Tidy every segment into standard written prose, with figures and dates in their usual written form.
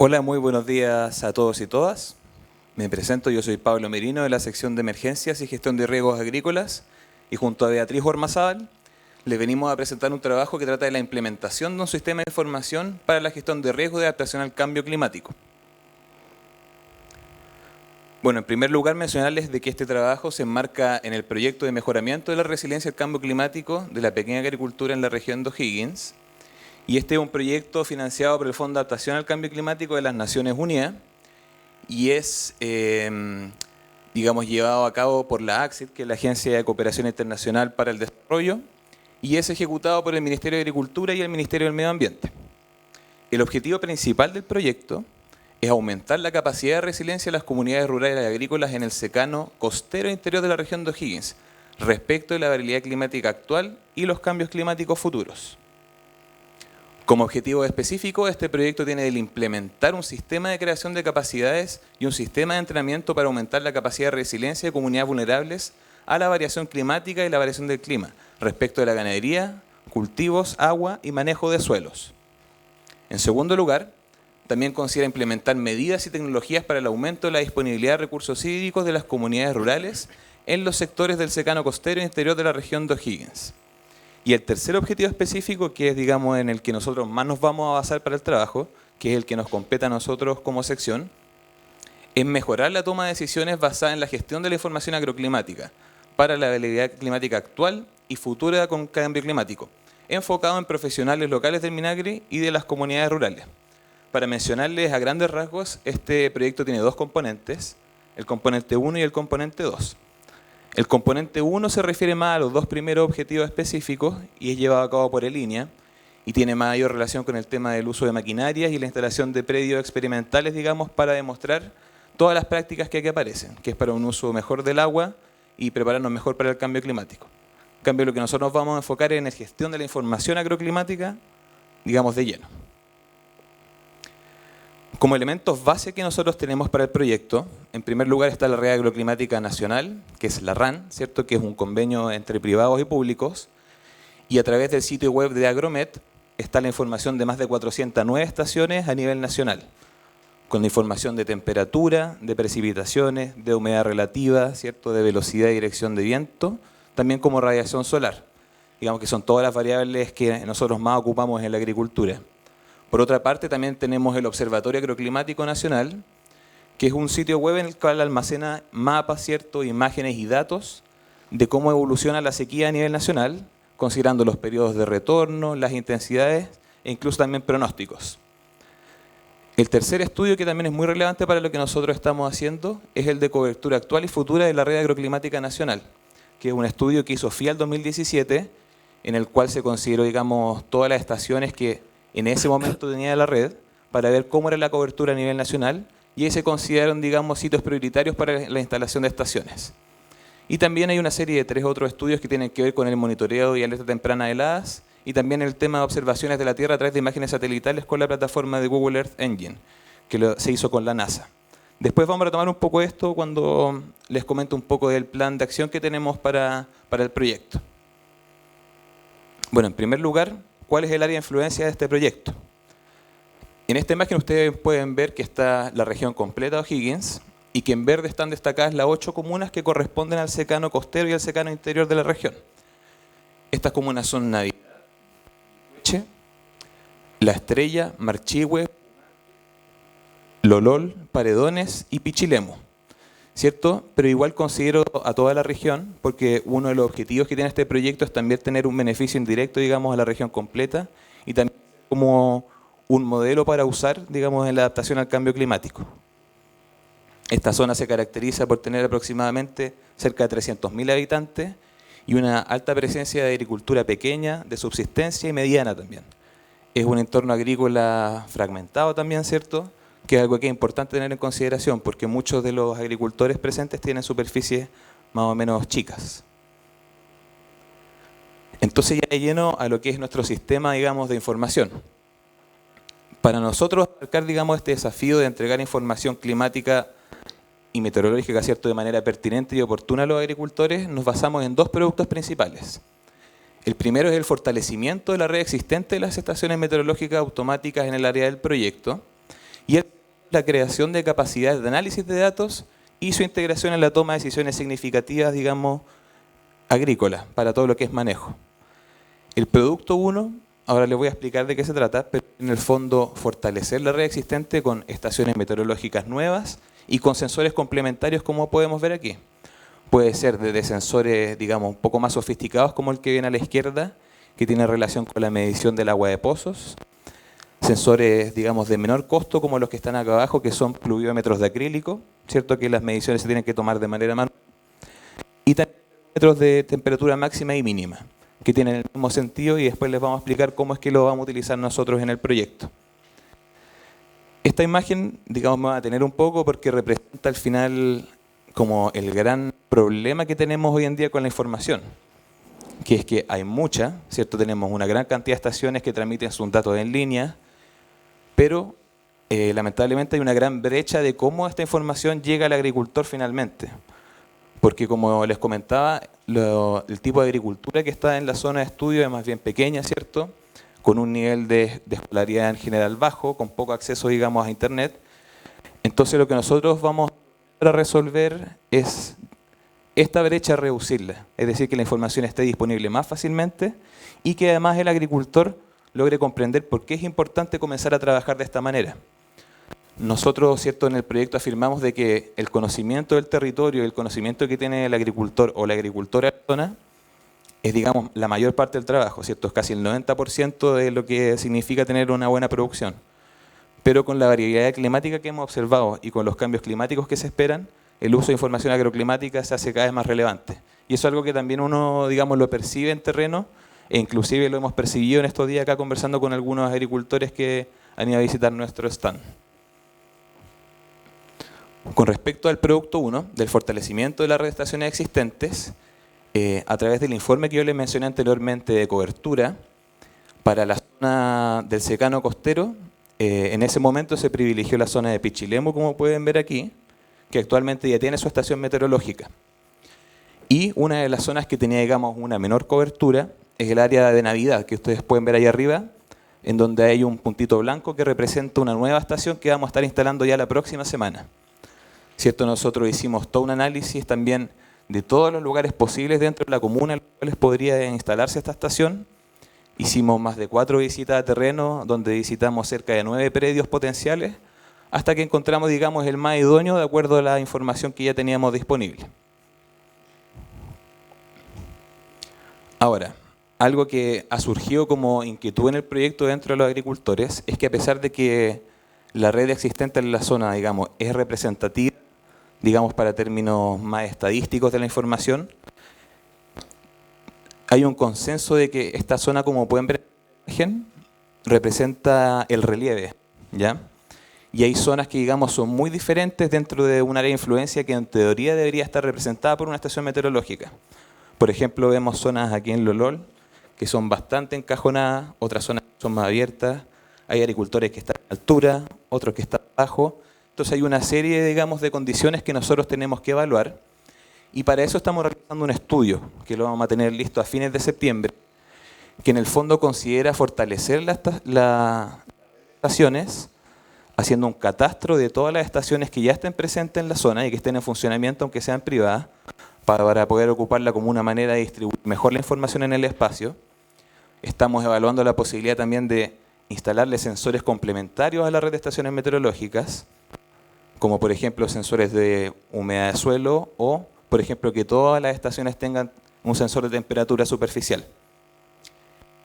Hola, muy buenos días a todos y todas. Me presento, yo soy Pablo Merino de la sección de Emergencias y Gestión de Riesgos Agrícolas y junto a Beatriz Ormazábal les venimos a presentar un trabajo que trata de la implementación de un sistema de información para la gestión de riesgos de adaptación al cambio climático. Bueno, en primer lugar mencionarles de que este trabajo se enmarca en el proyecto de mejoramiento de la resiliencia al cambio climático de la pequeña agricultura en la región de O'Higgins. Y este es un proyecto financiado por el Fondo de Adaptación al Cambio Climático de las Naciones Unidas y es, llevado a cabo por la ACCID, que es la Agencia de Cooperación Internacional para el Desarrollo, y es ejecutado por el Ministerio de Agricultura y el Ministerio del Medio Ambiente. El objetivo principal del proyecto es aumentar la capacidad de resiliencia de las comunidades rurales y agrícolas en el secano costero interior de la región de O'Higgins, respecto de la variabilidad climática actual y los cambios climáticos futuros. Como objetivo específico, este proyecto tiene el implementar un sistema de creación de capacidades y un sistema de entrenamiento para aumentar la capacidad de resiliencia de comunidades vulnerables a la variación climática y la variación del clima, respecto de la ganadería, cultivos, agua y manejo de suelos. En segundo lugar, también considera implementar medidas y tecnologías para el aumento de la disponibilidad de recursos hídricos de las comunidades rurales en los sectores del secano costero interior de la región de O'Higgins. Y el tercer objetivo específico, que es en el que nosotros más nos vamos a basar para el trabajo, que es el que nos compete a nosotros como sección, es mejorar la toma de decisiones basada en la gestión de la información agroclimática para la variabilidad climática actual y futura con cambio climático, enfocado en profesionales locales del Minagri y de las comunidades rurales. Para mencionarles a grandes rasgos, este proyecto tiene dos componentes, el componente 1 y el componente 2. El componente 1 se refiere más a los dos primeros objetivos específicos y es llevado a cabo por el INEA y tiene mayor relación con el tema del uso de maquinarias y la instalación de predios experimentales, para demostrar todas las prácticas que aquí aparecen, que es para un uso mejor del agua y prepararnos mejor para el cambio climático. En cambio, lo que nosotros nos vamos a enfocar es en la gestión de la información agroclimática, de lleno. Como elementos base que nosotros tenemos para el proyecto, en primer lugar está la Red Agroclimática Nacional, que es la RAN, ¿cierto? Que es un convenio entre privados y públicos, y a través del sitio web de Agromet está la información de más de 409 estaciones a nivel nacional, con información de temperatura, de precipitaciones, de humedad relativa, ¿cierto? De velocidad y dirección de viento, también como radiación solar. Que son todas las variables que nosotros más ocupamos en la agricultura. Por otra parte, también tenemos el Observatorio Agroclimático Nacional, que es un sitio web en el cual almacena mapas, ¿cierto? Imágenes y datos de cómo evoluciona la sequía a nivel nacional, considerando los periodos de retorno, las intensidades e incluso también pronósticos. El tercer estudio, que también es muy relevante para lo que nosotros estamos haciendo, es el de cobertura actual y futura de la Red Agroclimática Nacional, que es un estudio que hizo FIAL 2017, en el cual se consideró, todas las estaciones que en ese momento tenía la red, para ver cómo era la cobertura a nivel nacional, y ahí se consideraron, sitios prioritarios para la instalación de estaciones. Y también hay una serie de 3 otros estudios que tienen que ver con el monitoreo y alerta temprana de heladas, y también el tema de observaciones de la Tierra a través de imágenes satelitales con la plataforma de Google Earth Engine, que se hizo con la NASA. Después vamos a retomar un poco esto cuando les comento un poco del plan de acción que tenemos para el proyecto. Bueno, en primer lugar, ¿cuál es el área de influencia de este proyecto? En esta imagen ustedes pueden ver que está la región completa de O'Higgins y que en verde están destacadas las 8 comunas que corresponden al secano costero y al secano interior de la región. Estas comunas son Navidad, La Estrella, Marchihue, Lolol, Paredones y Pichilemu, ¿cierto? Pero igual considero a toda la región, porque uno de los objetivos que tiene este proyecto es también tener un beneficio indirecto, a la región completa y también como un modelo para usar, en la adaptación al cambio climático. Esta zona se caracteriza por tener aproximadamente cerca de 300.000 habitantes y una alta presencia de agricultura pequeña, de subsistencia y mediana también. Es un entorno agrícola fragmentado también, ¿cierto?, que es algo que es importante tener en consideración, porque muchos de los agricultores presentes tienen superficies más o menos chicas. Entonces ya lleno a lo que es nuestro sistema, de información. Para nosotros abarcar, este desafío de entregar información climática y meteorológica, ¿cierto?, de manera pertinente y oportuna a los agricultores, nos basamos en 2 productos principales. El primero es el fortalecimiento de la red existente de las estaciones meteorológicas automáticas en el área del proyecto, y la creación de capacidades de análisis de datos y su integración en la toma de decisiones significativas, digamos, agrícolas, para todo lo que es manejo. El producto 1, ahora les voy a explicar de qué se trata, pero en el fondo fortalecer la red existente con estaciones meteorológicas nuevas y con sensores complementarios como podemos ver aquí. Puede ser desde sensores, digamos, un poco más sofisticados como el que viene a la izquierda, que tiene relación con la medición del agua de pozos, sensores, digamos, de menor costo como los que están acá abajo, que son pluviómetros de acrílico, cierto que las mediciones se tienen que tomar de manera manual, y también termómetros de temperatura máxima y mínima, que tienen el mismo sentido y después les vamos a explicar cómo es que lo vamos a utilizar nosotros en el proyecto. Esta imagen, digamos, me va a tener un poco porque representa al final como el gran problema que tenemos hoy en día con la información, que es que hay mucha, ¿cierto? Tenemos una gran cantidad de estaciones que transmiten sus datos en línea, pero lamentablemente hay una gran brecha de cómo esta información llega al agricultor finalmente. Porque como les comentaba, el tipo de agricultura que está en la zona de estudio es más bien pequeña, ¿cierto? Con un nivel de escolaridad en general bajo, con poco acceso, digamos, a Internet. Entonces lo que nosotros vamos a resolver es esta brecha, reducirla. Es decir, que la información esté disponible más fácilmente y que además el agricultor logre comprender por qué es importante comenzar a trabajar de esta manera. Nosotros, ¿cierto?, en el proyecto afirmamos de que el conocimiento del territorio, el conocimiento que tiene el agricultor o la agricultora de la zona es, digamos, la mayor parte del trabajo, ¿cierto? Es casi el 90% de lo que significa tener una buena producción. Pero con la variabilidad climática que hemos observado y con los cambios climáticos que se esperan, el uso de información agroclimática se hace cada vez más relevante. Y eso es algo que también uno, digamos, lo percibe en terreno, e inclusive lo hemos percibido en estos días acá conversando con algunos agricultores que han ido a visitar nuestro stand. Con respecto al producto 1, del fortalecimiento de las redes de estaciones existentes, a través del informe que yo les mencioné anteriormente de cobertura, para la zona del secano costero, en ese momento se privilegió la zona de Pichilemu, como pueden ver aquí, que actualmente ya tiene su estación meteorológica. Y una de las zonas que tenía, digamos, una menor cobertura es el área de Navidad, que ustedes pueden ver ahí arriba, en donde hay un puntito blanco que representa una nueva estación que vamos a estar instalando ya la próxima semana. ¿Cierto? Nosotros hicimos todo un análisis también de todos los lugares posibles dentro de la comuna en los cuales podría instalarse esta estación. Hicimos más de 4 visitas a terreno, donde visitamos cerca de 9 predios potenciales, hasta que encontramos, digamos, el más idóneo de acuerdo a la información que ya teníamos disponible. Ahora, algo que ha surgido como inquietud en el proyecto dentro de los agricultores es que a pesar de que la red existente en la zona, digamos, es representativa, digamos, para términos más estadísticos de la información, hay un consenso de que esta zona, como pueden ver en la imagen, representa el relieve, ¿ya? Y hay zonas que, digamos, son muy diferentes dentro de un área de influencia que en teoría debería estar representada por una estación meteorológica. Por ejemplo, vemos zonas aquí en Lolol que son bastante encajonadas, otras zonas que son más abiertas, hay agricultores que están a altura, otros que están abajo. Entonces hay una serie, digamos, de condiciones que nosotros tenemos que evaluar y para eso estamos realizando un estudio que lo vamos a tener listo a fines de septiembre, que en el fondo considera fortalecer las estaciones, haciendo un catastro de todas las estaciones que ya estén presentes en la zona y que estén en funcionamiento, aunque sean privadas, para poder ocuparla como una manera de distribuir mejor la información en el espacio. Estamos evaluando la posibilidad también de instalarle sensores complementarios a la red de estaciones meteorológicas, como por ejemplo sensores de humedad de suelo o, por ejemplo, que todas las estaciones tengan un sensor de temperatura superficial.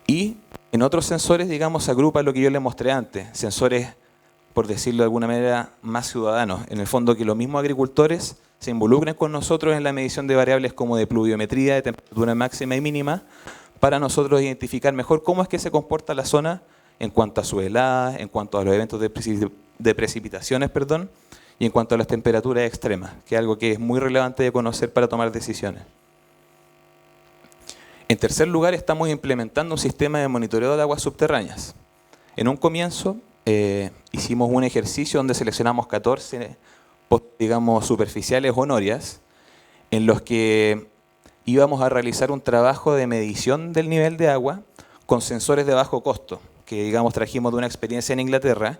Y en otros sensores, digamos, se agrupa lo que yo les mostré antes, sensores, por decirlo de alguna manera, más ciudadanos. En el fondo, que los mismos agricultores se involucren con nosotros en la medición de variables como de pluviometría, de temperatura máxima y mínima, para nosotros identificar mejor cómo es que se comporta la zona en cuanto a su helada, en cuanto a los eventos de precipitaciones, y en cuanto a las temperaturas extremas, que es algo que es muy relevante de conocer para tomar decisiones. En tercer lugar, estamos implementando un sistema de monitoreo de aguas subterráneas. En un comienzo hicimos un ejercicio donde seleccionamos 14 digamos, superficiales o norias, en los que íbamos a realizar un trabajo de medición del nivel de agua con sensores de bajo costo, que digamos trajimos de una experiencia en Inglaterra,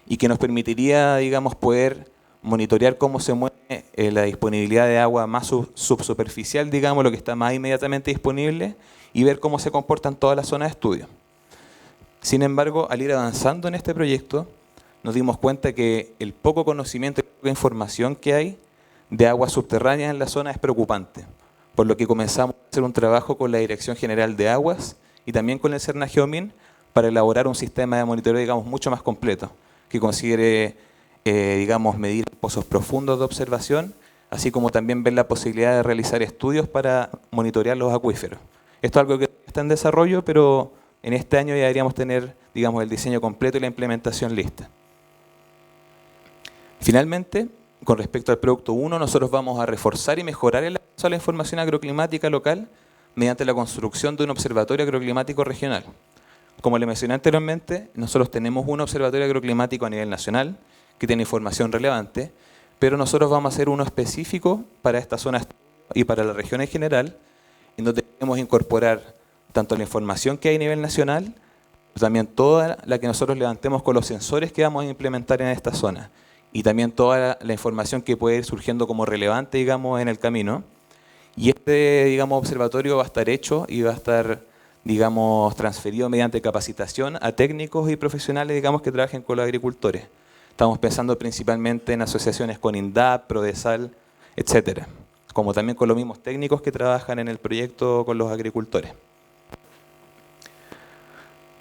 y que nos permitiría, digamos, poder monitorear cómo se mueve la disponibilidad de agua más subsuperficial, digamos, lo que está más inmediatamente disponible, y ver cómo se comportan todas las zonas de estudio. Sin embargo, al ir avanzando en este proyecto, nos dimos cuenta que el poco conocimiento y poca información que hay de aguas subterráneas en la zona es preocupante, por lo que comenzamos a hacer un trabajo con la Dirección General de Aguas y también con el CERNA-GEOMIN para elaborar un sistema de monitoreo, digamos, mucho más completo, que considere, digamos, medir pozos profundos de observación, así como también ver la posibilidad de realizar estudios para monitorear los acuíferos. Esto es algo que está en desarrollo, pero en este año ya deberíamos tener, digamos, el diseño completo y la implementación lista. Finalmente, con respecto al producto 1, nosotros vamos a reforzar y mejorar el acceso a la información agroclimática local mediante la construcción de un observatorio agroclimático regional. Como le mencioné anteriormente, nosotros tenemos un observatorio agroclimático a nivel nacional que tiene información relevante, pero nosotros vamos a hacer uno específico para esta zona y para la región en general, en donde queremos incorporar tanto la información que hay a nivel nacional, pero también toda la que nosotros levantemos con los sensores que vamos a implementar en esta zona, y también toda la información que puede ir surgiendo como relevante, digamos, en el camino. Y este, digamos, observatorio va a estar hecho y va a estar, digamos, transferido mediante capacitación a técnicos y profesionales, digamos, que trabajen con los agricultores. Estamos pensando principalmente en asociaciones con INDAP, Prodesal, etcétera, como también con los mismos técnicos que trabajan en el proyecto con los agricultores.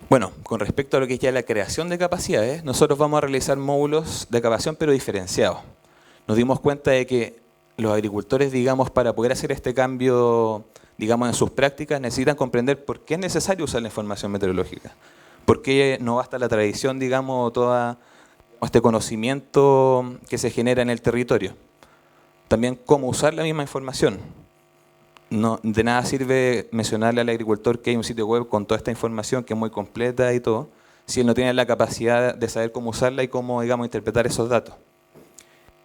Bueno, con respecto a lo que es ya la creación de capacidades, nosotros vamos a realizar módulos de capacitación pero diferenciados. Nos dimos cuenta de que los agricultores, digamos, para poder hacer este cambio, digamos, en sus prácticas, necesitan comprender por qué es necesario usar la información meteorológica. Por qué no basta la tradición, digamos, todo este conocimiento que se genera en el territorio. También cómo usar la misma información. No, de nada sirve mencionarle al agricultor que hay un sitio web con toda esta información que es muy completa y todo, si él no tiene la capacidad de saber cómo usarla y cómo, digamos, interpretar esos datos.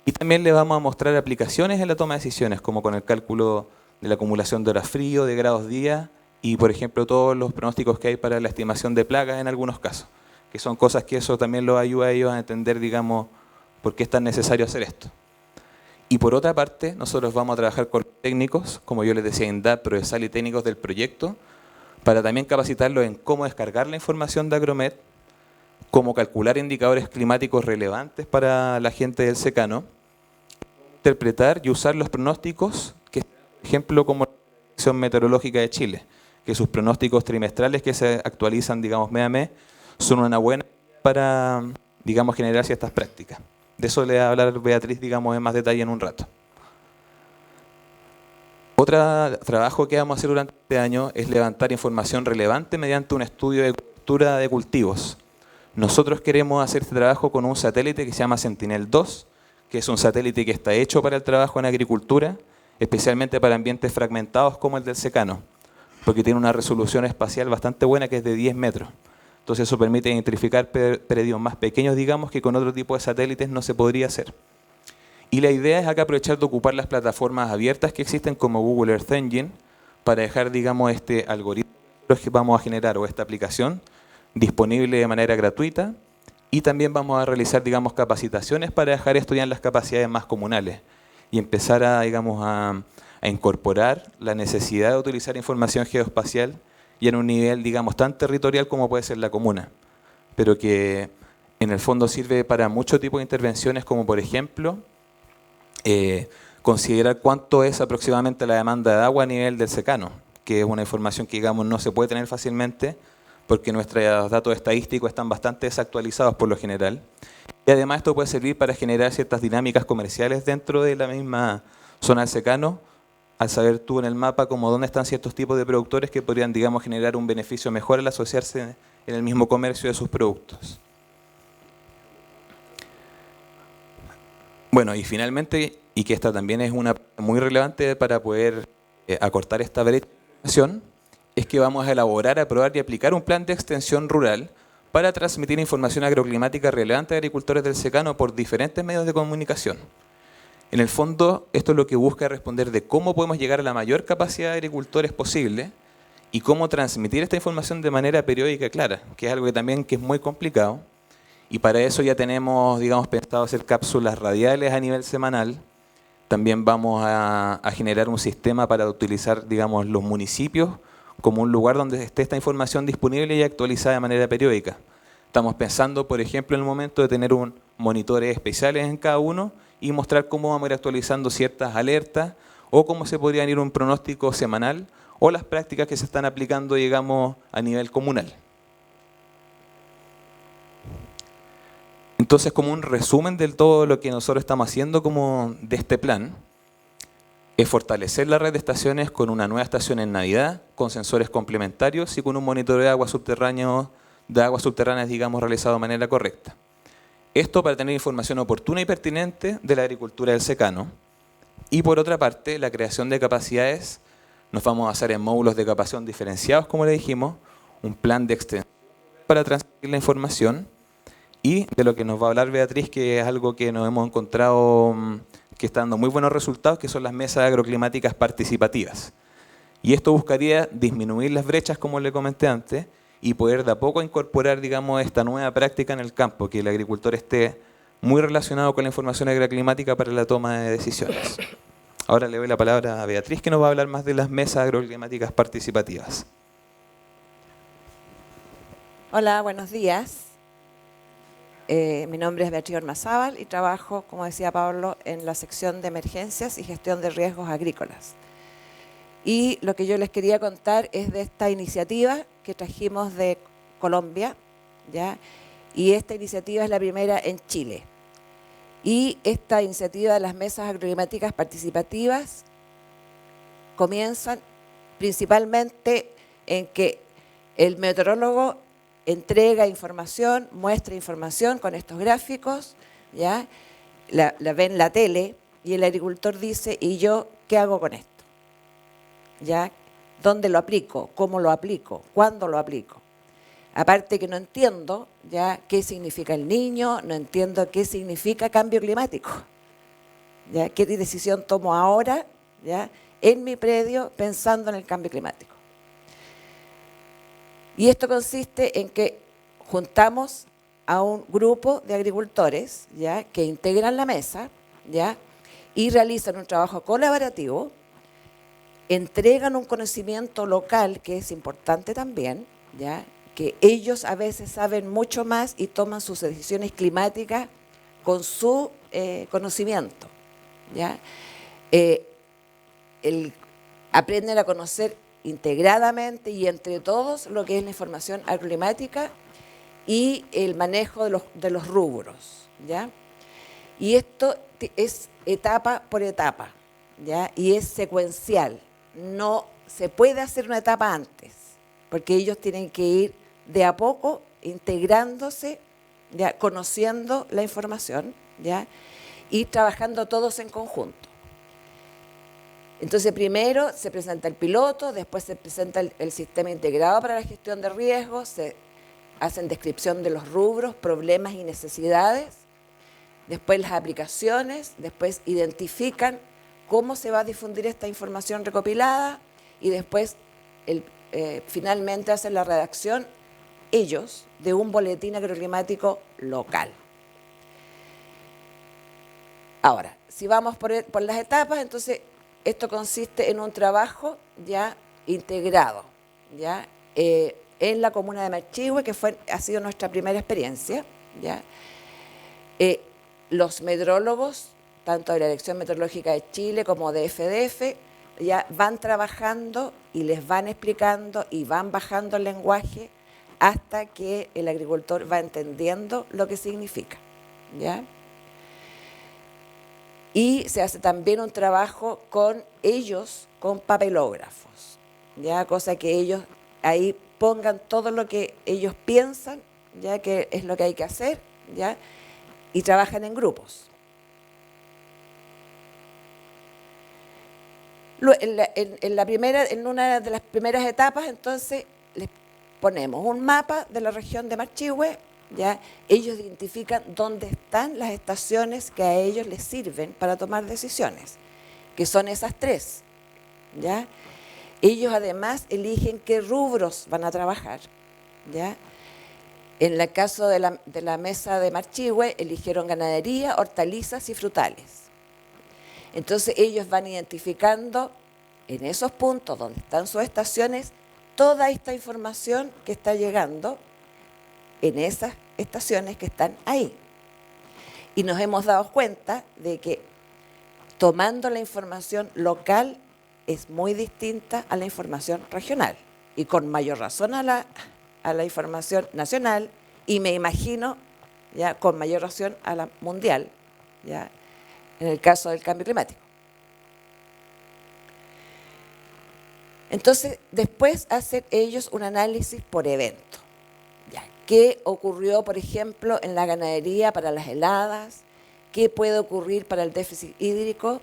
Y también le vamos a mostrar aplicaciones en la toma de decisiones, como con el cálculo de la acumulación de horas frío, de grados día, y por ejemplo todos los pronósticos que hay para la estimación de plagas en algunos casos, que son cosas que eso también los ayuda a ellos a entender, digamos, por qué es tan necesario hacer esto. Y por otra parte, nosotros vamos a trabajar con técnicos, como yo les decía, INDAP, Prodesal y técnicos del proyecto, para también capacitarlos en cómo descargar la información de Agromet, cómo calcular indicadores climáticos relevantes para la gente del secano, interpretar y usar los pronósticos, que, por ejemplo, como la Dirección Meteorológica de Chile, que sus pronósticos trimestrales que se actualizan, digamos, mes a mes, son una buena para, digamos, generar ciertas prácticas. De eso le va a hablar Beatriz, digamos, en más detalle en un rato. Otro trabajo que vamos a hacer durante este año es levantar información relevante mediante un estudio de cobertura de cultivos. Nosotros queremos hacer este trabajo con un satélite que se llama Sentinel-2, que es un satélite que está hecho para el trabajo en agricultura, especialmente para ambientes fragmentados como el del secano, porque tiene una resolución espacial bastante buena que es de 10 metros. Entonces eso permite identificar predios más pequeños, digamos, que con otro tipo de satélites no se podría hacer. Y la idea es acá aprovechar de ocupar las plataformas abiertas que existen como Google Earth Engine para dejar, digamos, este algoritmo que vamos a generar o esta aplicación disponible de manera gratuita, y también vamos a realizar, digamos, capacitaciones para dejar esto ya en las capacidades más comunales y empezar a, digamos, a incorporar la necesidad de utilizar información geoespacial y en un nivel, digamos, tan territorial como puede ser la comuna, pero que en el fondo sirve para muchos tipos de intervenciones, como por ejemplo, considerar cuánto es aproximadamente la demanda de agua a nivel del secano, que es una información que, digamos, no se puede tener fácilmente porque nuestros datos estadísticos están bastante desactualizados por lo general. Y además esto puede servir para generar ciertas dinámicas comerciales dentro de la misma zona del secano, al saber tú en el mapa como dónde están ciertos tipos de productores que podrían, digamos, generar un beneficio mejor al asociarse en el mismo comercio de sus productos. Bueno, y finalmente, y que esta también es una muy relevante para poder acortar esta brecha de información, es que vamos a elaborar, aprobar y aplicar un plan de extensión rural para transmitir información agroclimática relevante a agricultores del secano por diferentes medios de comunicación. En el fondo, esto es lo que busca responder de cómo podemos llegar a la mayor capacidad de agricultores posible y cómo transmitir esta información de manera periódica y clara, que es algo que también es muy complicado, Y para eso ya tenemos, digamos, pensado hacer cápsulas radiales a nivel semanal. También vamos a generar un sistema para utilizar, digamos, los municipios como un lugar donde esté esta información disponible y actualizada de manera periódica. Estamos pensando, por ejemplo, en el momento de tener monitores especiales en cada uno y mostrar cómo vamos a ir actualizando ciertas alertas o cómo se podría ir un pronóstico semanal o las prácticas que se están aplicando, digamos, a nivel comunal. Entonces, como un resumen de todo lo que nosotros estamos haciendo como de este plan, es fortalecer la red de estaciones con una nueva estación en Navidad, con sensores complementarios y con un monitoreo de aguas subterráneas, digamos, realizado de manera correcta. Esto para tener información oportuna y pertinente de la agricultura del secano. Y por otra parte, la creación de capacidades, nos vamos a hacer en módulos de capacitación diferenciados, como le dijimos, un plan de extensión para transmitir la información y de lo que nos va a hablar Beatriz, que es algo que nos hemos encontrado que está dando muy buenos resultados, que son las mesas agroclimáticas participativas. Y esto buscaría disminuir las brechas, como le comenté antes, y poder de a poco incorporar, digamos, esta nueva práctica en el campo, que el agricultor esté muy relacionado con la información agroclimática para la toma de decisiones. Ahora le doy la palabra a Beatriz, que nos va a hablar más de las mesas agroclimáticas participativas. Hola, buenos días. Mi nombre es Beatriz Ormazábal y trabajo, como decía Pablo, en la sección de emergencias y gestión de riesgos agrícolas. Y lo que yo les quería contar es de esta iniciativa que trajimos de Colombia, ¿ya? Y esta iniciativa es la primera en Chile. Y esta iniciativa de las mesas agroclimáticas participativas comienzan principalmente en que el meteorólogo entrega información, muestra información con estos gráficos, ¿ya? La ven en la tele y el agricultor dice, ¿y yo qué hago con esto? ¿Ya? ¿Dónde lo aplico? ¿Cómo lo aplico? ¿Cuándo lo aplico? Aparte que no entiendo ya qué significa el niño, no entiendo qué significa cambio climático. ¿Ya? ¿Qué decisión tomo ahora, ya, en mi predio pensando en el cambio climático? Y esto consiste en que juntamos a un grupo de agricultores, ¿ya?, que integran la mesa, ¿ya?, y realizan un trabajo colaborativo, entregan un conocimiento local que es importante también, ¿ya?, que ellos a veces saben mucho más y toman sus decisiones climáticas con su conocimiento, ¿ya? Aprenden a conocer integradamente y entre todos lo que es la información agroclimática y el manejo de los rubros, ¿ya? Y esto es etapa por etapa, ¿ya? Y es secuencial. No se puede hacer una etapa antes, porque ellos tienen que ir de a poco integrándose, ¿ya?, conociendo la información, ¿ya?, y trabajando todos en conjunto. Entonces, primero se presenta el piloto, después se presenta el sistema integrado para la gestión de riesgos, se hacen descripción de los rubros, problemas y necesidades, después las aplicaciones, después identifican cómo se va a difundir esta información recopilada y después finalmente hacen la redacción ellos de un boletín agroclimático local. Ahora, si vamos por las etapas, entonces esto consiste en un trabajo ya integrado, ya en la comuna de Machihue, que ha sido nuestra primera experiencia, ya. Los meteorólogos, tanto de la Dirección Meteorológica de Chile como de FDF, ya van trabajando y les van explicando y van bajando el lenguaje hasta que el agricultor va entendiendo lo que significa, ¿ya? Y se hace también un trabajo con ellos, con papelógrafos, ¿ya? Cosa que ellos ahí pongan todo lo que ellos piensan, ya que es lo que hay que hacer, ¿ya? Y trabajan en grupos. En una de las primeras etapas, entonces, les ponemos un mapa de la región de Machihue, ¿ya? Ellos identifican dónde están las estaciones que a ellos les sirven para tomar decisiones, que son esas tres, ¿ya? Ellos además eligen qué rubros van a trabajar, ¿ya? En el caso de la mesa de Marchihue, eligieron ganadería, hortalizas y frutales. Entonces ellos van identificando en esos puntos donde están sus estaciones toda esta información que está llegando en esas estaciones que están ahí. Y nos hemos dado cuenta de que tomando la información local es muy distinta a la información regional y con mayor razón a la información nacional y me imagino ya con mayor razón a la mundial, ya en el caso del cambio climático. Entonces, después hacen ellos un análisis por evento. Ya, ¿qué ocurrió, por ejemplo, en la ganadería para las heladas? ¿Qué puede ocurrir para el déficit hídrico?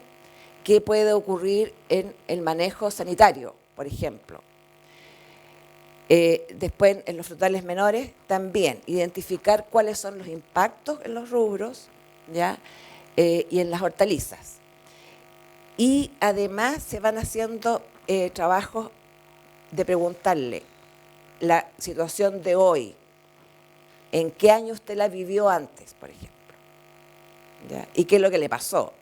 ¿Qué puede ocurrir en el manejo sanitario, por ejemplo? Después, en los frutales menores, también identificar cuáles son los impactos en los rubros, ¿ya? Y en las hortalizas. Y además se van haciendo trabajos de preguntarle la situación de hoy, en qué año usted la vivió antes, por ejemplo, ¿ya? Y qué es lo que le pasó.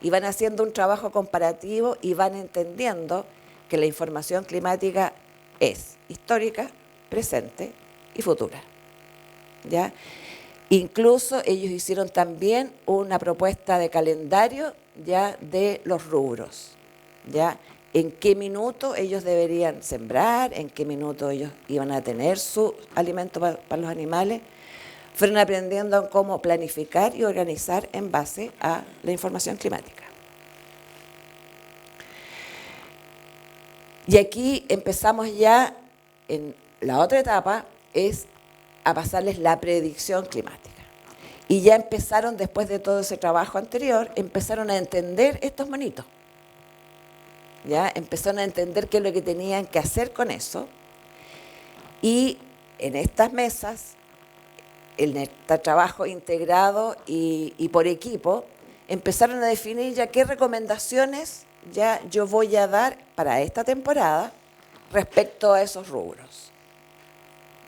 Y van haciendo un trabajo comparativo y van entendiendo que la información climática es histórica, presente y futura, ¿ya? Incluso ellos hicieron también una propuesta de calendario ya de los rubros, ya en qué minuto ellos deberían sembrar, en qué minuto ellos iban a tener su alimento para los animales. Fueron aprendiendo cómo planificar y organizar en base a la información climática. Y aquí empezamos ya en la otra etapa, es a pasarles la predicción climática. Y ya empezaron, después de todo ese trabajo anterior, empezaron a entender estos monitos. ¿Ya? Empezaron a entender qué es lo que tenían que hacer con eso. Y en estas mesas, en este trabajo integrado y por equipo, empezaron a definir ya qué recomendaciones ya yo voy a dar para esta temporada respecto a esos rubros.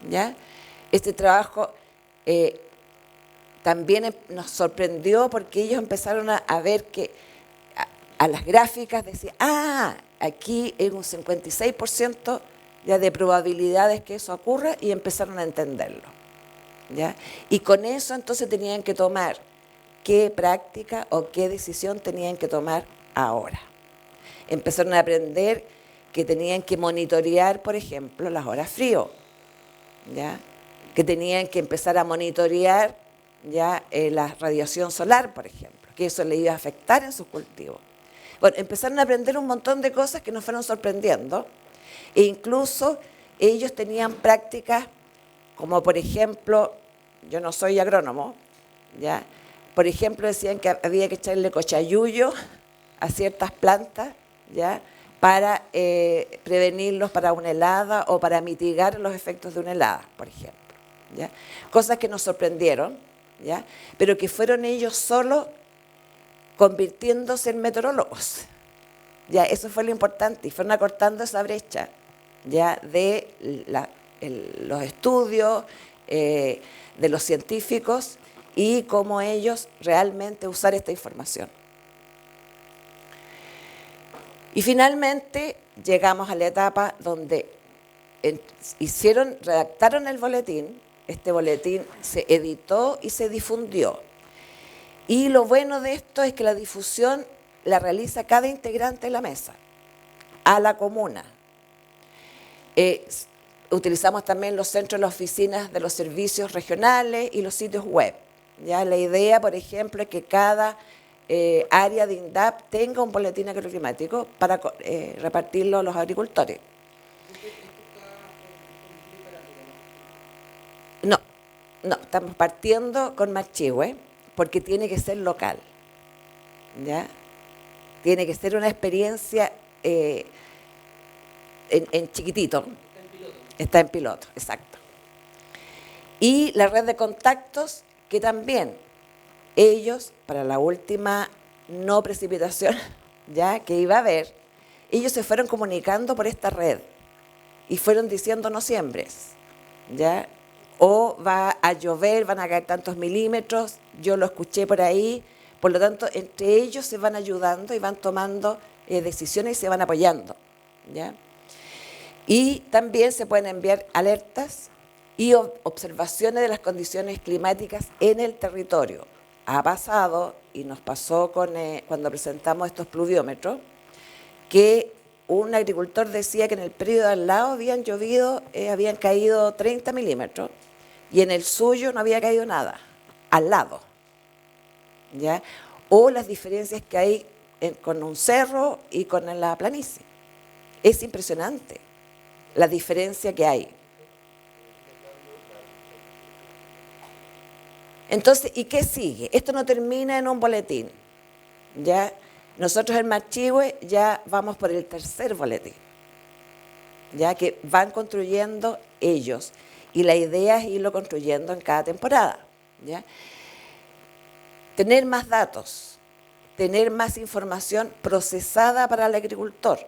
¿Ya? Este trabajo también nos sorprendió porque ellos empezaron a ver que a las gráficas decía, aquí hay un 56% ya de probabilidades que eso ocurra y empezaron a entenderlo. ¿Ya? Y con eso entonces tenían que tomar qué práctica o qué decisión tenían que tomar ahora. Empezaron a aprender que tenían que monitorear, por ejemplo, las horas frío, ¿ya? Que tenían que empezar a monitorear ya la radiación solar, por ejemplo, que eso le iba a afectar en sus cultivos. Bueno, empezaron a aprender un montón de cosas que nos fueron sorprendiendo e incluso ellos tenían prácticas como, por ejemplo, yo no soy agrónomo, ¿ya? Por ejemplo, decían que había que echarle cochayuyo a ciertas plantas, ¿ya? Para prevenirlos para una helada o para mitigar los efectos de una helada, por ejemplo, ¿ya? Cosas que nos sorprendieron, ¿ya? Pero que fueron ellos solos convirtiéndose en meteorólogos. Ya, eso fue lo importante y fueron acortando esa brecha ya de los estudios, de los científicos y cómo ellos realmente usar esta información. Y finalmente llegamos a la etapa donde redactaron el boletín, este boletín se editó y se difundió. Y lo bueno de esto es que la difusión la realiza cada integrante de la mesa, a la comuna. Utilizamos también los centros, las oficinas de los servicios regionales y los sitios web. ¿Ya? La idea, por ejemplo, es que cada área de INDAP tenga un boletín agroclimático para repartirlo a los agricultores. No, estamos partiendo con Marchihue porque tiene que ser local. ¿Ya? Tiene que ser una experiencia en chiquitito. Está en piloto, exacto. Y la red de contactos, que también ellos, para la última no precipitación ya que iba a haber, ellos se fueron comunicando por esta red y fueron diciendo no siembres, ¿ya? o va a llover, van a caer tantos milímetros, yo lo escuché por ahí, por lo tanto, entre ellos se van ayudando y van tomando decisiones y se van apoyando, ¿ya? Y también se pueden enviar alertas y observaciones de las condiciones climáticas en el territorio. Ha pasado, y nos pasó cuando presentamos estos pluviómetros, que un agricultor decía que en el periodo al lado habían caído 30 milímetros y en el suyo no había caído nada, al lado, ¿ya? O las diferencias que hay con un cerro y con la planicie. Es impresionante la diferencia que hay. Entonces, ¿y qué sigue? Esto no termina en un boletín, ¿ya? Nosotros en Machihue ya vamos por el tercer boletín, ya que van construyendo ellos. Y la idea es irlo construyendo en cada temporada, ¿ya? Tener más datos, tener más información procesada para el agricultor,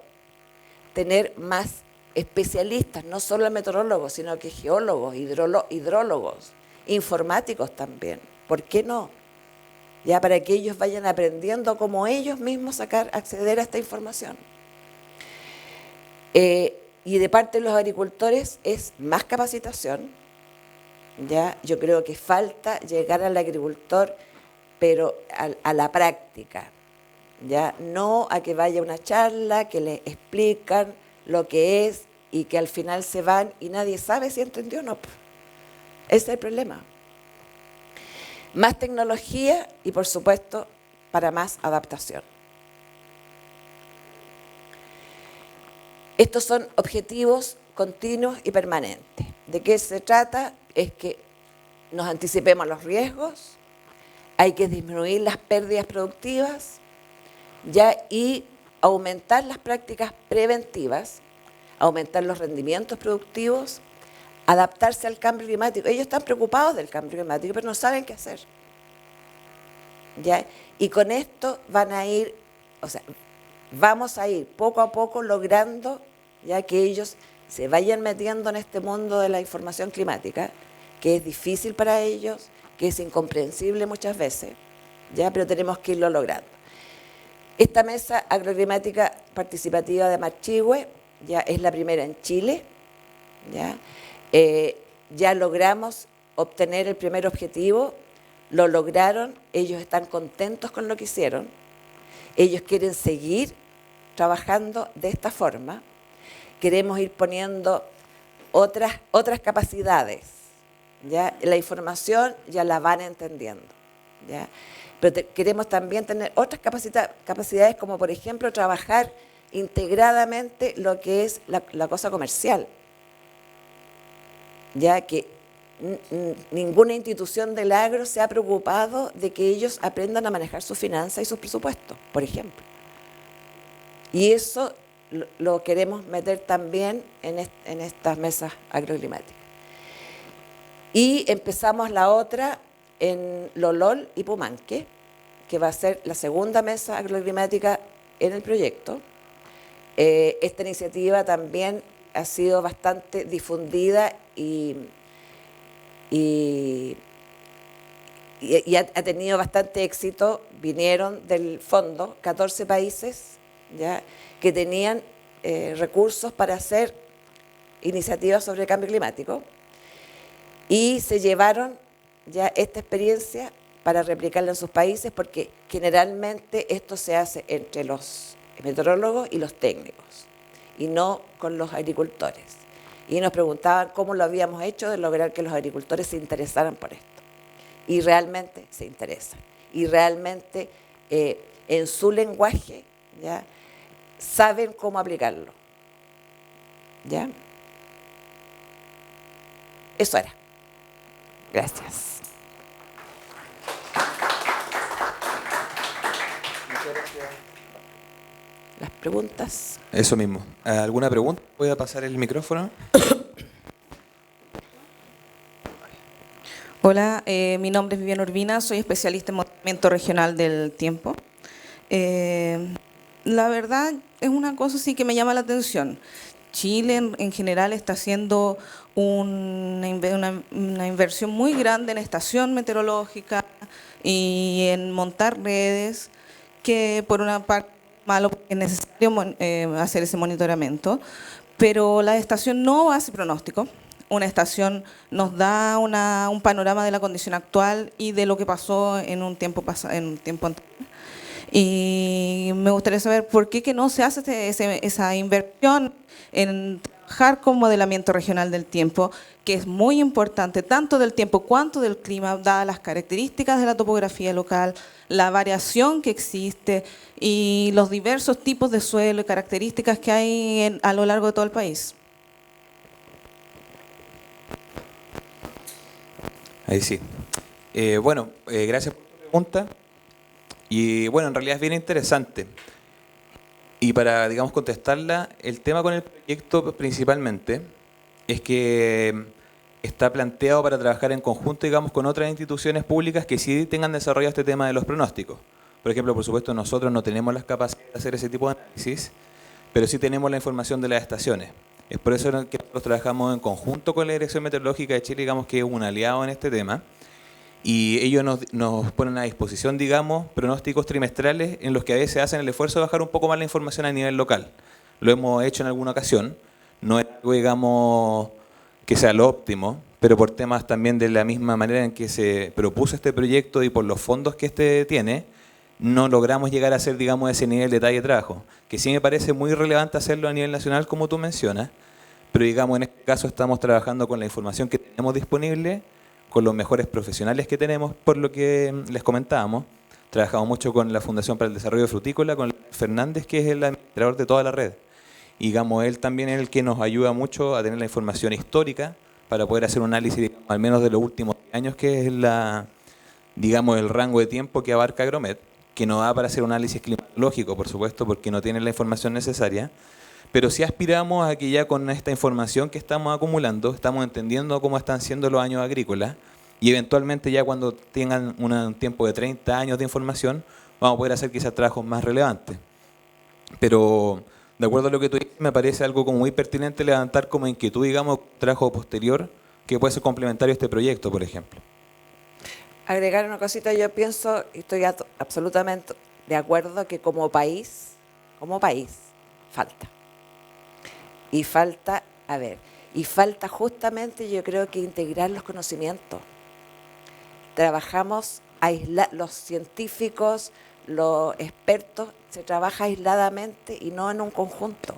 tener más especialistas, no solo meteorólogos, sino que geólogos, hidrólogos, informáticos también. ¿Por qué no? Ya para que ellos vayan aprendiendo como ellos mismos acceder a esta información. Y de parte de los agricultores es más capacitación. Ya, yo creo que falta llegar al agricultor, pero a la práctica. Ya, no a que vaya a una charla, que le explican lo que es y que al final se van y nadie sabe si entendió o no. Ese es el problema. Más tecnología y, por supuesto, para más adaptación. Estos son objetivos continuos y permanentes. ¿De qué se trata? Es que nos anticipemos a los riesgos, hay que disminuir las pérdidas productivas, ya, y aumentar las prácticas preventivas, aumentar los rendimientos productivos, adaptarse al cambio climático. Ellos están preocupados del cambio climático, pero no saben qué hacer, ¿ya? Y con esto vamos a ir poco a poco logrando ya que ellos se vayan metiendo en este mundo de la información climática, que es difícil para ellos, que es incomprensible muchas veces, ya, pero tenemos que irlo logrando. Esta mesa agroclimática participativa de Machihue ya es la primera en Chile, ya. Ya logramos obtener el primer objetivo, lo lograron, ellos están contentos con lo que hicieron, ellos quieren seguir trabajando de esta forma, queremos ir poniendo otras capacidades, ¿ya? La información ya la van entendiendo, ¿ya? Pero queremos también tener otras capacidades como, por ejemplo, trabajar integradamente lo que es la cosa comercial, ya que ninguna institución del agro se ha preocupado de que ellos aprendan a manejar sus finanzas y sus presupuestos, por ejemplo. Y eso lo queremos meter también en estas mesas agroclimáticas. Y empezamos la otra en Lolol y Pumanque, que va a ser la segunda mesa agroclimática en el proyecto. Esta iniciativa también ha sido bastante difundida y ha tenido bastante éxito. Vinieron del fondo 14 países, ¿ya?, que tenían recursos para hacer iniciativas sobre el cambio climático y se llevaron ya esta experiencia para replicarla en sus países, porque generalmente esto se hace entre los meteorólogos y los técnicos y no con los agricultores. Y nos preguntaban cómo lo habíamos hecho de lograr que los agricultores se interesaran por esto. Y realmente se interesan. Y realmente en su lenguaje, ¿ya?, saben cómo aplicarlo, ¿ya? Eso era. Gracias. Las preguntas. Eso mismo. ¿Alguna pregunta? Voy a pasar el micrófono. Hola, mi nombre es Viviana Urbina, soy especialista en movimiento regional del tiempo. La verdad es una cosa sí que me llama la atención. Chile en general está haciendo una inversión muy grande en estación meteorológica y en montar redes, que por una parte es malo porque es necesario hacer ese monitoreamiento, pero la estación no hace pronóstico. Una estación nos da un panorama de la condición actual y de lo que pasó en un tiempo anterior. Y me gustaría saber por qué que no se hace esa inversión en trabajar con modelamiento regional del tiempo, que es muy importante, tanto del tiempo cuanto del clima, dadas las características de la topografía local, la variación que existe y los diversos tipos de suelo y características que hay a lo largo de todo el país. Ahí sí. Gracias por tu pregunta. Y bueno, en realidad es bien interesante. Y para, digamos, contestarla, el tema con el proyecto principalmente es que está planteado para trabajar en conjunto, digamos, con otras instituciones públicas que sí tengan desarrollado este tema de los pronósticos. Por ejemplo, por supuesto, nosotros no tenemos las capacidades de hacer ese tipo de análisis, pero sí tenemos la información de las estaciones. Es por eso que nosotros trabajamos en conjunto con la Dirección Meteorológica de Chile, digamos que es un aliado en este tema, y ellos nos ponen a disposición, digamos, pronósticos trimestrales en los que a veces hacen el esfuerzo de bajar un poco más la información a nivel local. Lo hemos hecho en alguna ocasión, no es algo, digamos, que sea lo óptimo, pero por temas también de la misma manera en que se propuso este proyecto y por los fondos que este tiene, no logramos llegar a hacer, digamos, ese nivel de detalle de trabajo, que sí me parece muy relevante hacerlo a nivel nacional, como tú mencionas, pero digamos, en este caso estamos trabajando con la información que tenemos disponible, con los mejores profesionales que tenemos, por lo que les comentábamos. Trabajamos mucho con la Fundación para el Desarrollo Frutícola, con Fernández, que es el administrador de toda la red. Y digamos, él también es el que nos ayuda mucho a tener la información histórica para poder hacer un análisis, digamos, al menos de los últimos años, que es digamos, el rango de tiempo que abarca Agromet, que no da para hacer un análisis climatológico, por supuesto, porque no tiene la información necesaria, pero sí aspiramos a que ya con esta información que estamos acumulando, estamos entendiendo cómo están siendo los años agrícolas, y eventualmente ya cuando tengan un tiempo de 30 años de información, vamos a poder hacer quizás trabajos más relevantes. Pero, de acuerdo a lo que tú dices, me parece algo como muy pertinente levantar como inquietud, digamos, trabajo posterior, que puede ser complementario a este proyecto, por ejemplo. Agregar una cosita, yo pienso, y estoy absolutamente de acuerdo, que como país, falta. Y falta, justamente, yo creo que integrar los conocimientos. Trabajamos, los científicos, los expertos, se trabaja aisladamente y no en un conjunto.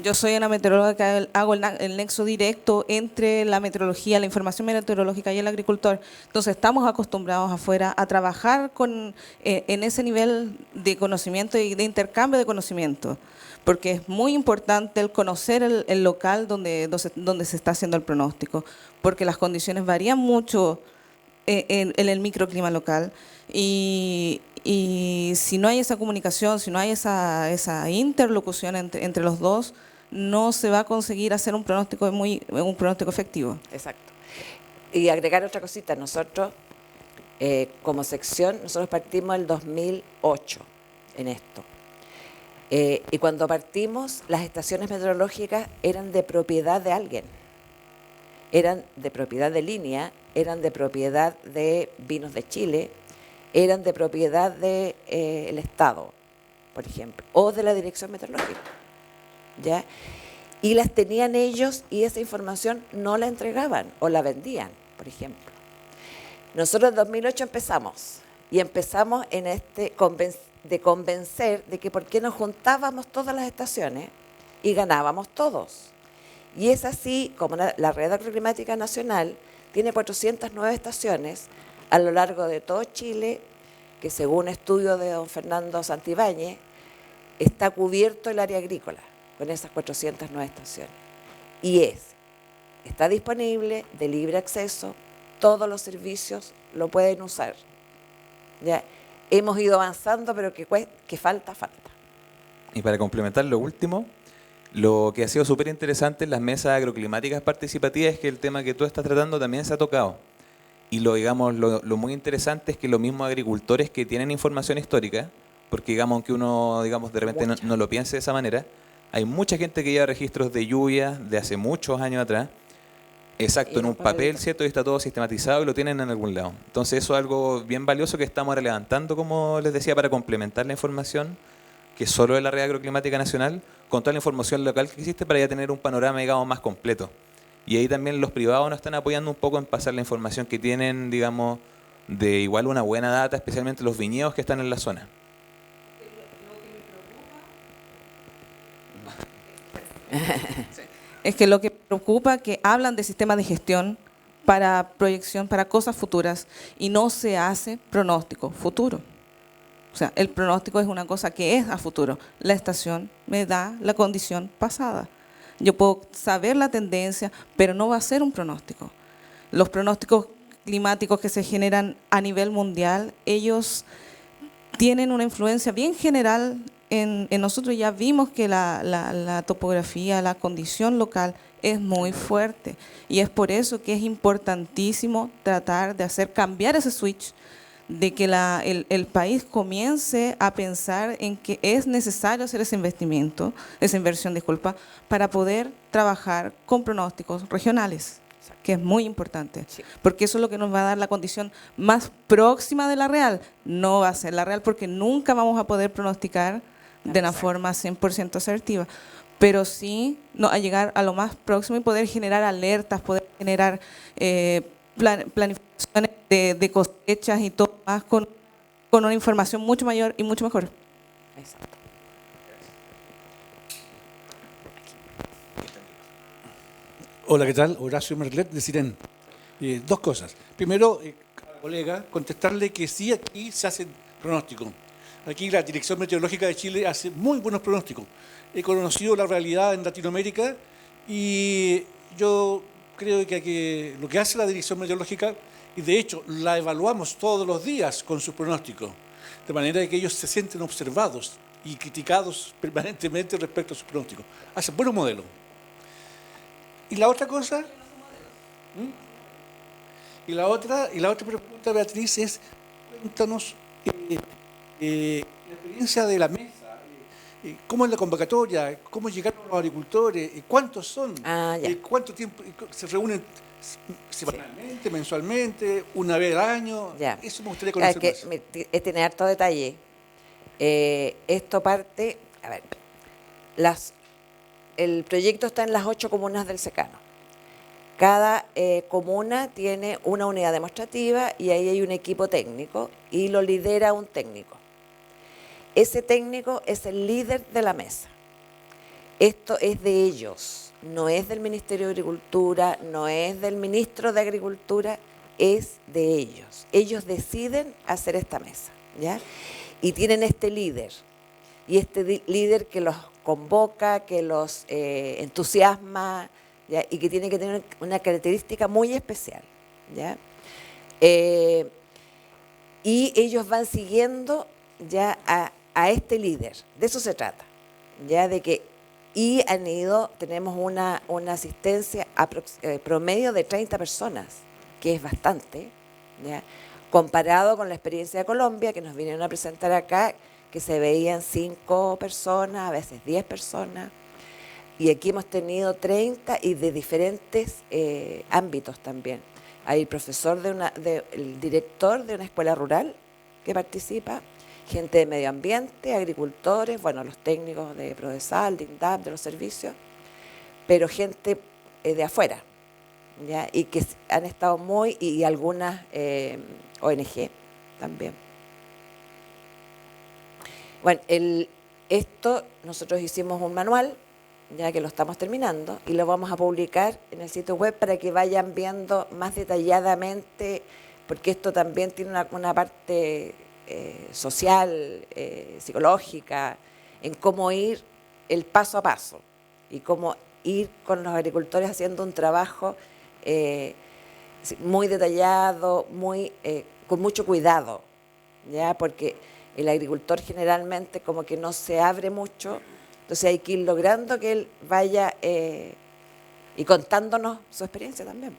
Yo soy una meteoróloga que hago el nexo directo entre la meteorología, la información meteorológica y el agricultor. Entonces estamos acostumbrados afuera a trabajar en ese nivel de conocimiento y de intercambio de conocimiento, porque es muy importante el conocer el local donde se está haciendo el pronóstico, porque las condiciones varían mucho en el microclima local y si no hay esa comunicación, si no hay esa interlocución entre los dos, no se va a conseguir hacer un pronóstico efectivo. Exacto. Y agregar otra cosita, nosotros como sección, nosotros partimos el 2008 en esto. Y cuando partimos, las estaciones meteorológicas eran de propiedad de alguien. Eran de propiedad de Línea, eran de propiedad de Vinos de Chile, eran de propiedad del Estado, por ejemplo, o de la Dirección Meteorológica, ¿ya? Y las tenían ellos y esa información no la entregaban o la vendían, por ejemplo. Nosotros en 2008 empezamos en de convencer de que por qué nos juntábamos todas las estaciones y ganábamos todos. Y es así como la Red Agroclimática Nacional tiene 409 estaciones a lo largo de todo Chile, que según estudio de don Fernando Santibáñez, está cubierto el área agrícola con esas 409 estaciones. Y está disponible, de libre acceso, todos los servicios lo pueden usar. Ya hemos ido avanzando, pero que falta. Y para complementar lo último, lo que ha sido súper interesante en las mesas agroclimáticas participativas es que el tema que tú estás tratando también se ha tocado. Y lo muy interesante es que los mismos agricultores que tienen información histórica porque digamos, aunque uno digamos, de repente no lo piense de esa manera, hay mucha gente que lleva registros de lluvia de hace muchos años atrás, exacto, en un papel, ¿cierto? Y está todo sistematizado y lo tienen en algún lado. Entonces eso es algo bien valioso que estamos ahora levantando, como les decía, para complementar la información que solo es la Red Agroclimática Nacional, con toda la información local que existe para ya tener un panorama, digamos, más completo. Y ahí también los privados nos están apoyando un poco en pasar la información que tienen, digamos, de igual una buena data, especialmente los viñedos que están en la zona. Es que lo que preocupa es que hablan de sistemas de gestión para proyección, para cosas futuras, y no se hace pronóstico futuro. O sea, el pronóstico es una cosa que es a futuro. La estación me da la condición pasada. Yo puedo saber la tendencia, pero no va a ser un pronóstico. Los pronósticos climáticos que se generan a nivel mundial, ellos tienen una influencia bien general en nosotros. Ya vimos que la topografía, la condición local es muy fuerte, y es por eso que es importantísimo tratar de hacer cambiar ese switch, de que el país comience a pensar en que es necesario hacer esa inversión, disculpa, para poder trabajar con pronósticos regionales, que es muy importante, porque eso es lo que nos va a dar la condición más próxima de la real. No va a ser la real porque nunca vamos a poder pronosticar de una forma 100% asertiva, pero sí a llegar a lo más próximo y poder generar alertas, poder generar planificaciones de cosechas y todo más con una información mucho mayor y mucho mejor. Exacto. Hola, ¿qué tal? Horacio Merlet de Cirén. Dos cosas. Primero, a la colega, contestarle que sí, aquí se hacen pronósticos. Aquí la Dirección Meteorológica de Chile hace muy buenos pronósticos. He conocido la realidad en Latinoamérica y yo creo que lo que hace la Dirección Meteorológica, y de hecho la evaluamos todos los días con sus pronósticos, de manera que ellos se sienten observados y criticados permanentemente respecto a sus pronósticos. Hacen buenos modelos. Y la otra cosa, y la otra pregunta, Beatriz, es cuéntanos la experiencia de la mesa, cómo es la convocatoria, cómo llegaron los agricultores, cuántos son, cuánto tiempo se reúnen semanalmente, mensualmente, una vez al año. Ya. Eso me gustaría conocer más. Tiene harto detalle. Esto parte, a ver, el proyecto está en las 8 comunas del secano. Cada comuna tiene una unidad demostrativa y ahí hay un equipo técnico y lo lidera un técnico. Ese técnico es el líder de la mesa. Esto es de ellos, no es del Ministerio de Agricultura, no es del Ministro de Agricultura, es de ellos. Ellos deciden hacer esta mesa, ¿ya? Y tienen este líder, y este líder que los convoca, que los entusiasma, ¿ya? Y que tiene que tener una característica muy especial, ¿ya? Y ellos van siguiendo ya a este líder, de eso se trata, ya de que, y tenemos una asistencia promedio de 30 personas, que es bastante, ¿ya? Comparado con la experiencia de Colombia, que nos vinieron a presentar acá, que se veían 5 personas, a veces 10 personas, y aquí hemos tenido 30 y de diferentes ámbitos también. Hay el director de una escuela rural que participa, gente de medio ambiente, agricultores, bueno, los técnicos de Prodesal, de INDAP, de los servicios, pero gente de afuera, ¿ya? Y que han estado y algunas ONG también. Bueno, esto nosotros hicimos un manual, ya que lo estamos terminando, y lo vamos a publicar en el sitio web para que vayan viendo más detalladamente, porque esto también tiene una parte social, psicológica, en cómo ir el paso a paso y cómo ir con los agricultores haciendo un trabajo muy detallado, con mucho cuidado, ¿ya? Porque el agricultor generalmente como que no se abre mucho, entonces hay que ir logrando que él vaya y contándonos su experiencia también.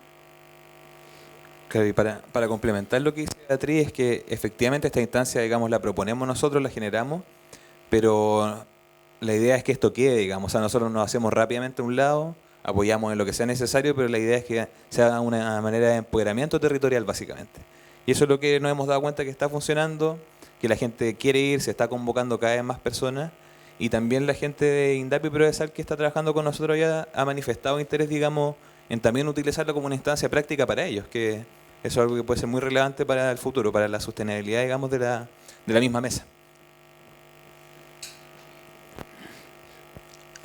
Claro, y para complementar lo que dice Beatriz, es que efectivamente esta instancia, digamos, la proponemos nosotros, la generamos, pero la idea es que esto quede, digamos, o sea, nosotros nos hacemos rápidamente a un lado, apoyamos en lo que sea necesario, pero la idea es que se haga una manera de empoderamiento territorial, básicamente. Y eso es lo que nos hemos dado cuenta que está funcionando, que la gente quiere ir, se está convocando cada vez más personas, y también la gente de INDAP y Prodesal que está trabajando con nosotros ya ha manifestado interés, digamos, en también utilizarlo como una instancia práctica para ellos, que eso es algo que puede ser muy relevante para el futuro, para la sostenibilidad, digamos, de la misma mesa.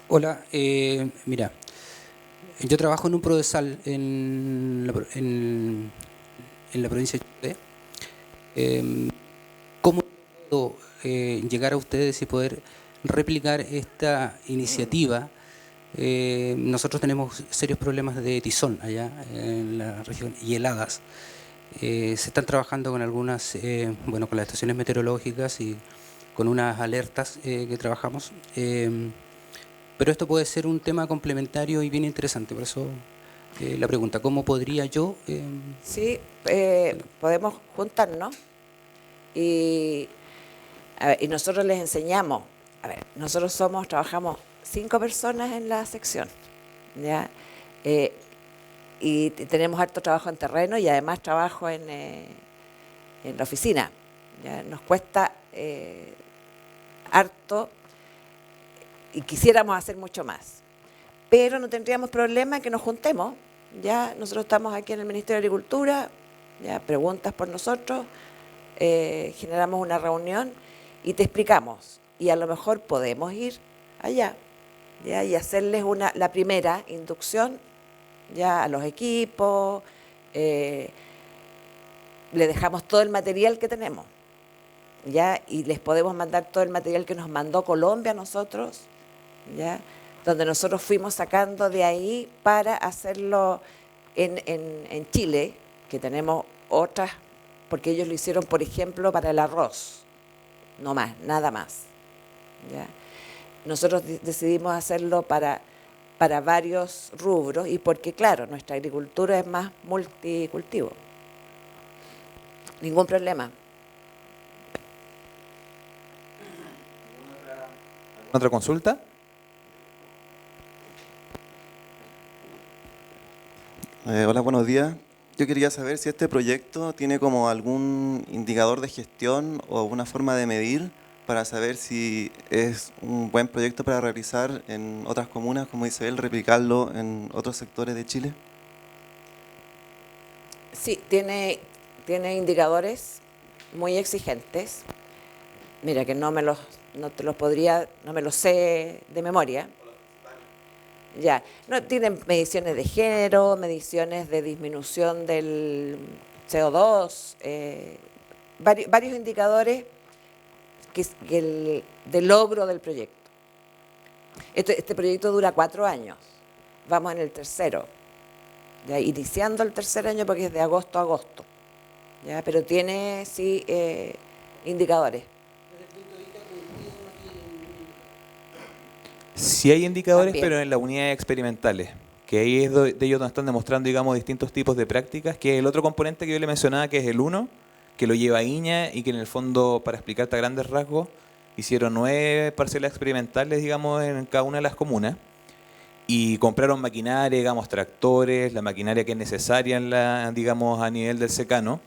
Hola, mira, yo trabajo en un Prodesal en la provincia de Chile. ¿Cómo puedo llegar a ustedes y poder replicar esta iniciativa? Nosotros tenemos serios problemas de tizón allá en la región y heladas. Se están trabajando con algunas, bueno, con las estaciones meteorológicas y con unas alertas que trabajamos. Pero esto puede ser un tema complementario y bien interesante, por eso la pregunta, ¿cómo podría yo...? Sí, podemos juntarnos y, y nosotros les enseñamos. A ver, nosotros trabajamos 5 personas en la sección, ¿ya? Y tenemos harto trabajo en terreno y además trabajo en la oficina, ¿ya? Nos cuesta harto y quisiéramos hacer mucho más, pero no tendríamos problema en que nos juntemos. Ya nosotros estamos aquí en el Ministerio de Agricultura, ya preguntas por nosotros, generamos una reunión y te explicamos, y a lo mejor podemos ir allá, ya, y hacerles la primera inducción ya a los equipos, le dejamos todo el material que tenemos, ya, y les podemos mandar todo el material que nos mandó Colombia a nosotros, ya, donde nosotros fuimos sacando de ahí para hacerlo en Chile, que tenemos otras, porque ellos lo hicieron, por ejemplo, para el arroz, no más, nada más, ¿ya? Nosotros decidimos hacerlo para varios rubros y porque, claro, nuestra agricultura es más multicultivo. Ningún problema. ¿Otra consulta? Hola, buenos días. Yo quería saber si este proyecto tiene como algún indicador de gestión o alguna forma de medir para saber si es un buen proyecto para realizar en otras comunas, como dice él, replicarlo en otros sectores de Chile. Sí, tiene indicadores muy exigentes. Mira que no me los sé de memoria. Ya, no, tienen mediciones de género, mediciones de disminución del CO2, varios indicadores de logro del proyecto. Este proyecto dura 4 años, vamos en el tercero, ya, iniciando el tercer año porque es de agosto a agosto, ya, pero tiene sí indicadores. Sí hay indicadores, También. pero en las unidades experimentales, que ahí es de ellos donde están demostrando, digamos, distintos tipos de prácticas, que es el otro componente que yo le mencionaba, que es el 1, que lo lleva Iña y que en el fondo, para explicarte a grandes rasgos, hicieron 9 parcelas experimentales, digamos, en cada una de las comunas, y compraron maquinaria, digamos, tractores, la maquinaria que es necesaria, digamos, a nivel del secano,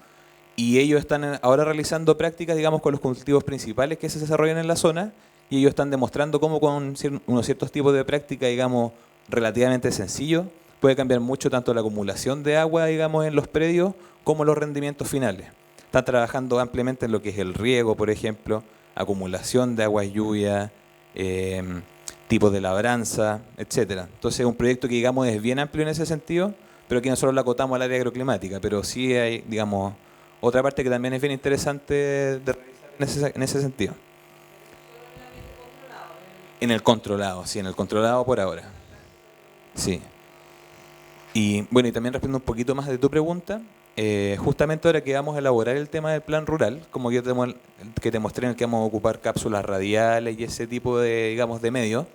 y ellos están ahora realizando prácticas, digamos, con los cultivos principales que se desarrollan en la zona, y ellos están demostrando cómo con unos ciertos tipos de práctica, digamos, relativamente sencillos, puede cambiar mucho tanto la acumulación de agua, digamos, en los predios, como los rendimientos finales. Están trabajando ampliamente en lo que es el riego, por ejemplo, acumulación de aguas lluvia, tipos de labranza, etcétera. Entonces es un proyecto que, digamos, es bien amplio en ese sentido, pero que nosotros lo acotamos al área agroclimática, pero sí hay, digamos, otra parte que también es bien interesante de revisar en ese sentido. En el controlado, sí, en el controlado por ahora. Sí. Y bueno, y también respondiendo un poquito más de tu pregunta, justamente ahora que vamos a elaborar el tema del plan rural, como yo te mostré en el que vamos a ocupar cápsulas radiales y ese tipo de, digamos, de medios,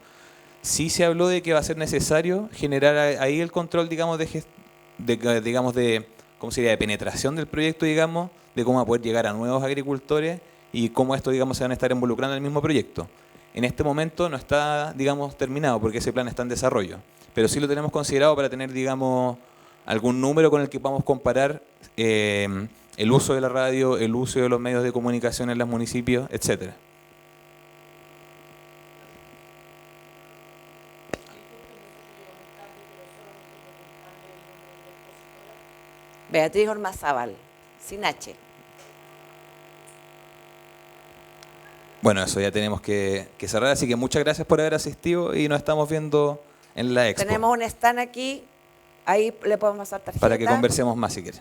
sí se habló de que va a ser necesario generar ahí el control, digamos, de ¿cómo sería?, de penetración del proyecto, digamos, de cómo va a poder llegar a nuevos agricultores y cómo estos, digamos, se van a estar involucrando en el mismo proyecto. En este momento no está, digamos, terminado porque ese plan está en desarrollo, pero sí lo tenemos considerado para tener, digamos, algún número con el que podamos comparar el uso de la radio, el uso de los medios de comunicación en los municipios, etcétera. Beatriz Ormazábal, sin H. Bueno, eso ya tenemos que cerrar, así que muchas gracias por haber asistido y nos estamos viendo en la expo. Tenemos un stand aquí, ahí le podemos pasar tarjeta. Para que conversemos más si quieren.